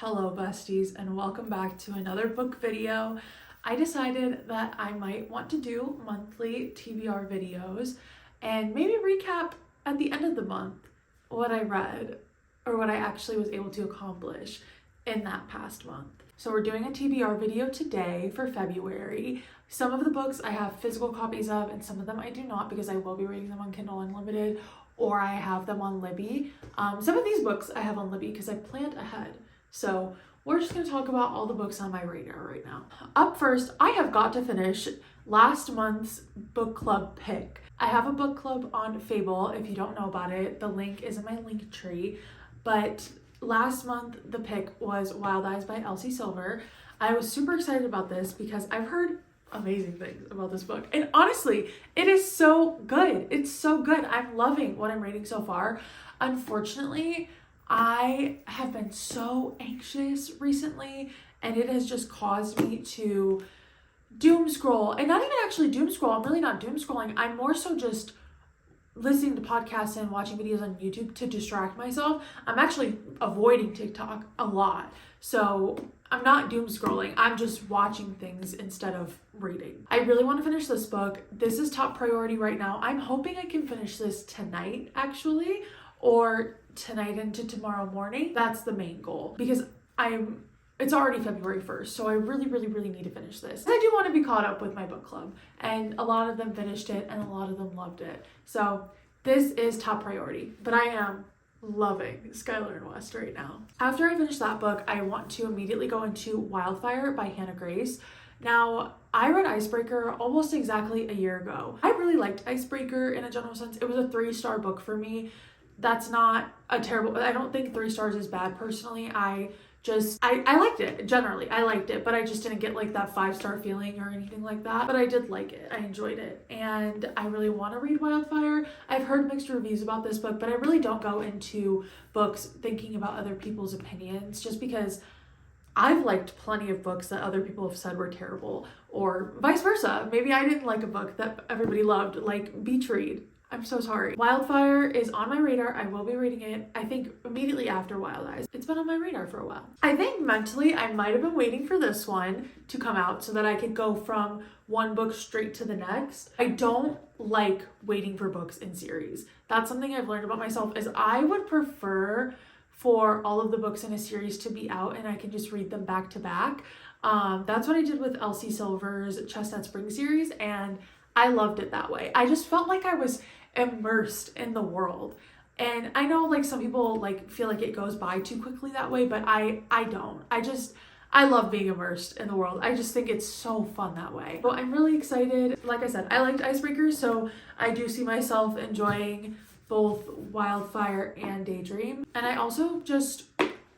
Hello besties and welcome back to another book video. I decided that I might want to do monthly TBR videos and maybe recap at the end of the month what I read or what I actually was able to accomplish in that past month. So we're doing a TBR video today for February. Some of the books I have physical copies of and some of them I do not because I will be reading them on Kindle Unlimited or I have them on Libby. Some of these books I have on Libby because I planned ahead. So we're just going to talk about all the books on my radar right now. Up first, I have got to finish last month's book club pick. I have a book club on Fable. If you don't know about it, the link is in my link tree. But last month, the pick was Wild Eyes by Elsie Silver. I was super excited about this because I've heard amazing things about this book. And honestly, it is so good. It's so good. I'm loving what I'm reading so far. Unfortunately, I have been so anxious recently and it has just caused me to doom scroll, and not even actually doom scroll. I'm really not doom scrolling. I'm more so just listening to podcasts and watching videos on YouTube to distract myself. I'm actually avoiding TikTok a lot. So I'm not doom scrolling. I'm just watching things instead of reading. I really want to finish this book. This is top priority right now. I'm hoping I can finish this tonight actually, or tonight into tomorrow morning. That's the main goal because it's already February 1st, so I really need to finish this. I do want to be caught up with my book club, and a lot of them finished it and a lot of them loved it. So this is top priority, but I am loving Skylar and West right now. After I finish that book, I want to immediately go into Wildfire by Hannah Grace. Now, I read Icebreaker almost exactly a year ago. I really liked Icebreaker in a general sense. It was a 3-star book for me. That's not a terrible, I don't think 3 stars is bad personally. I liked it, generally. I liked it, but I just didn't get like that 5-star feeling or anything like that. But I did like it. I enjoyed it. And I really want to read Wildfire. I've heard mixed reviews about this book, but I really don't go into books thinking about other people's opinions just because I've liked plenty of books that other people have said were terrible, or vice versa. Maybe I didn't like a book that everybody loved, like Beach Read. I'm so sorry. Wildfire is on my radar. I will be reading it, I think, immediately after Wild Eyes. It's been on my radar for a while. I think mentally I might have been waiting for this one to come out so that I could go from one book straight to the next. I don't like waiting for books in series. That's something I've learned about myself is I would prefer for all of the books in a series to be out and I can just read them back to back. That's what I did with Elsie Silver's Chestnut Spring series, and I loved it that way. I just felt like I was immersed in the world. And I know like some people like feel like it goes by too quickly that way, but I don't. I love being immersed in the world. I just think it's so fun that way. So I'm really excited. Like I said, I liked Icebreaker, so I do see myself enjoying both Wildfire and Daydream. And I also just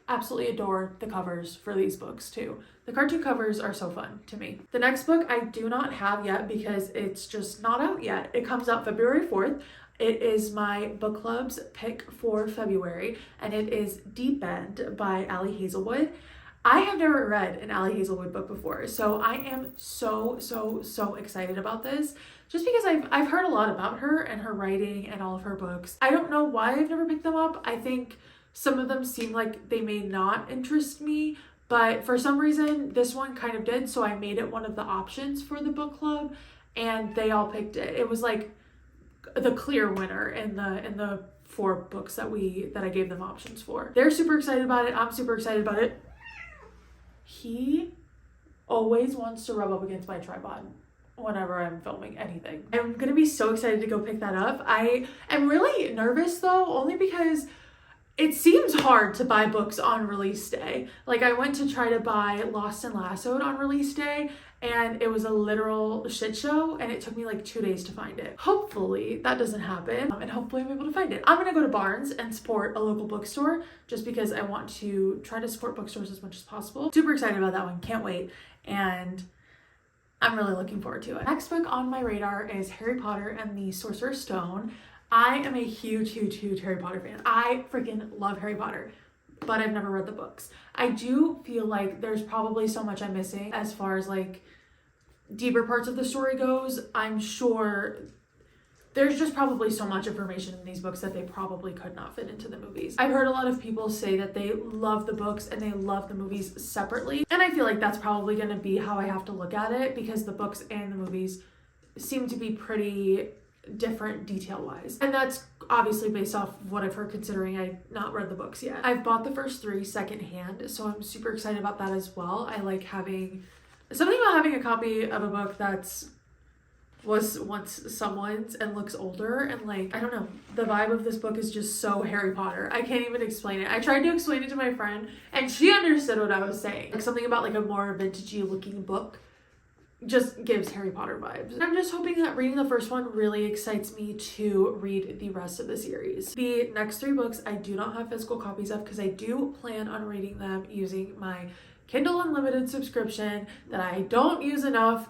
absolutely adore the covers for these books too. The cartoon covers are so fun to me. The next book I do not have yet because it's just not out yet. It comes out February 4th. It is my book club's pick for February, and it is Deep End by Ali Hazelwood. I have never read an Ali Hazelwood book before, so I am so excited about this just because I've heard a lot about her and her writing and all of her books. I don't know why I've never picked them up. I think some of them seem like they may not interest me, but for some reason this one kind of did, so I made it one of the options for the book club and they all picked it. It was like the clear winner in the 4 books that I gave them options for. They're super excited about it. I'm super excited about it. He always wants to rub up against my tripod whenever I'm filming anything. I'm gonna be so excited to go pick that up. I am really nervous though, only because it seems hard to buy books on release day. Like I went to try to buy Lost and Lassoed on release day and it was a literal shit show and it took me like 2 days to find it. Hopefully that doesn't happen and hopefully I'm able to find it. I'm gonna go to Barnes and support a local bookstore just because I want to try to support bookstores as much as possible. Super excited about that one, can't wait. And I'm really looking forward to it. Next book on my radar is Harry Potter and the Sorcerer's Stone. I am a huge Harry Potter fan. I freaking love Harry Potter, but I've never read the books. I do feel like there's probably so much I'm missing as far as like deeper parts of the story goes. I'm sure there's just probably so much information in these books that they probably could not fit into the movies. I've heard a lot of people say that they love the books and they love the movies separately. And I feel like that's probably going to be how I have to look at it, because the books and the movies seem to be pretty different detail-wise. And that's obviously based off what I've heard, considering I've not read the books yet. I've bought the first 3 secondhand, so I'm super excited about that as well. I like having something about having a copy of a book was once someone's and looks older, and like, I don't know, the vibe of this book is just so Harry Potter. I can't even explain it. I tried to explain it to my friend and she understood what I was saying. Like, something about like a more vintagey looking book just gives Harry Potter vibes. And I'm just hoping that reading the first one really excites me to read the rest of the series. The next 3 books I do not have physical copies of, because I do plan on reading them using my Kindle Unlimited subscription that I don't use enough,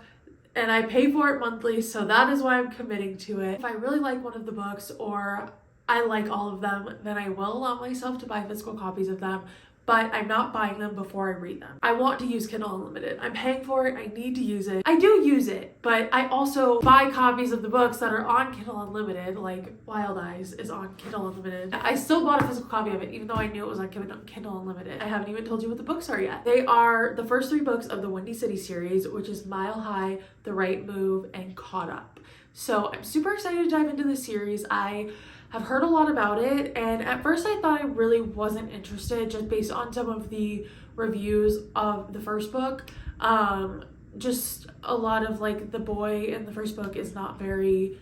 and I pay for it monthly, so that is why I'm committing to it. If I really like one of the books, or I like all of them, then I will allow myself to buy physical copies of them, but I'm not buying them before I read them. I want to use Kindle Unlimited. I'm paying for it. I need to use it. I do use it, but I also buy copies of the books that are on Kindle Unlimited, like Wild Eyes is on Kindle Unlimited. I still bought a physical copy of it, even though I knew it was on Kindle Unlimited. I haven't even told you what the books are yet. They are the first 3 books of the Windy City series, which is Mile High, The Right Move, and Caught Up. So I'm super excited to dive into this series. I have heard a lot about it, and at first I thought I really wasn't interested, just based on some of the reviews of the first book. Just a lot of like, the boy in the first book is not very,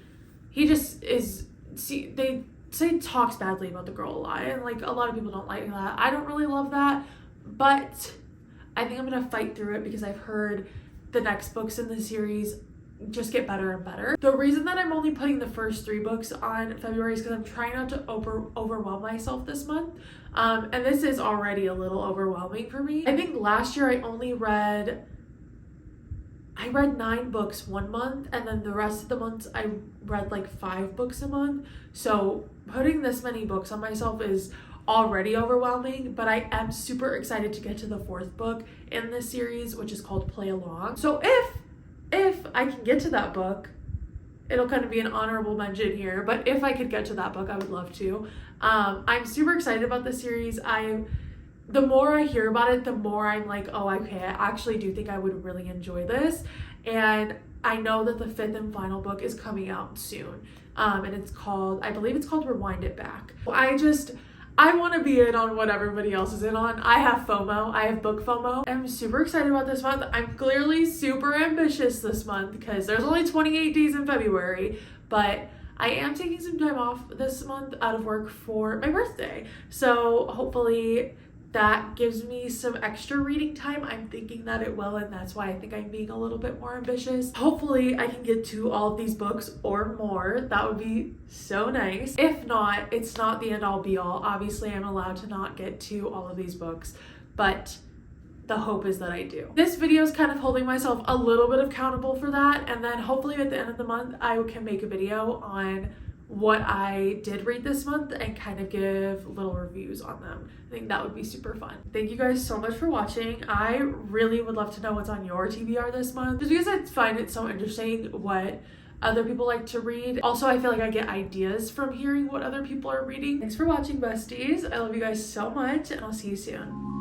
he just is, they say talks badly about the girl a lot, and like, a lot of people don't like that. I don't really love that, but I think I'm gonna fight through it, because I've heard the next books in the series just get better and better. The reason that I'm only putting the first 3 books on February is because I'm trying not to overwhelm myself this month. And this is already a little overwhelming for me. I think last year I read 9 books one month, and then the rest of the months I read like 5 books a month. So putting this many books on myself is already overwhelming, but I am super excited to get to the 4th book in this series, which is called Play Along. So if I can get to that book, it'll kind of be an honorable mention here, but if I could get to that book, I would love to. I'm super excited about this series. The more I hear about it, the more I'm like, oh, okay, I actually do think I would really enjoy this. And I know that the 5th and final book is coming out soon. And it's called, I believe it's called Rewind It Back. I want to be in on what everybody else is in on. I have FOMO. I have book FOMO. I'm super excited about this month. I'm clearly super ambitious this month, because there's only 28 days in February, but I am taking some time off this month out of work for my birthday. So hopefully that gives me some extra reading time. I'm thinking that it will, and that's why I think I'm being a little bit more ambitious. Hopefully I can get to all of these books or more. That would be so nice. If not, it's not the end all be all. Obviously I'm allowed to not get to all of these books, but the hope is that I do. This video is kind of holding myself a little bit accountable for that, and then hopefully at the end of the month I can make a video on what I did read this month and kind of give little reviews on them. I think that would be super fun. Thank you guys so much for watching. I really would love to know what's on your TBR this month, just because I find it so interesting what other people like to read. Also, I feel like I get ideas from hearing what other people are reading. Thanks for watching, besties. I love you guys so much, and I'll see you soon.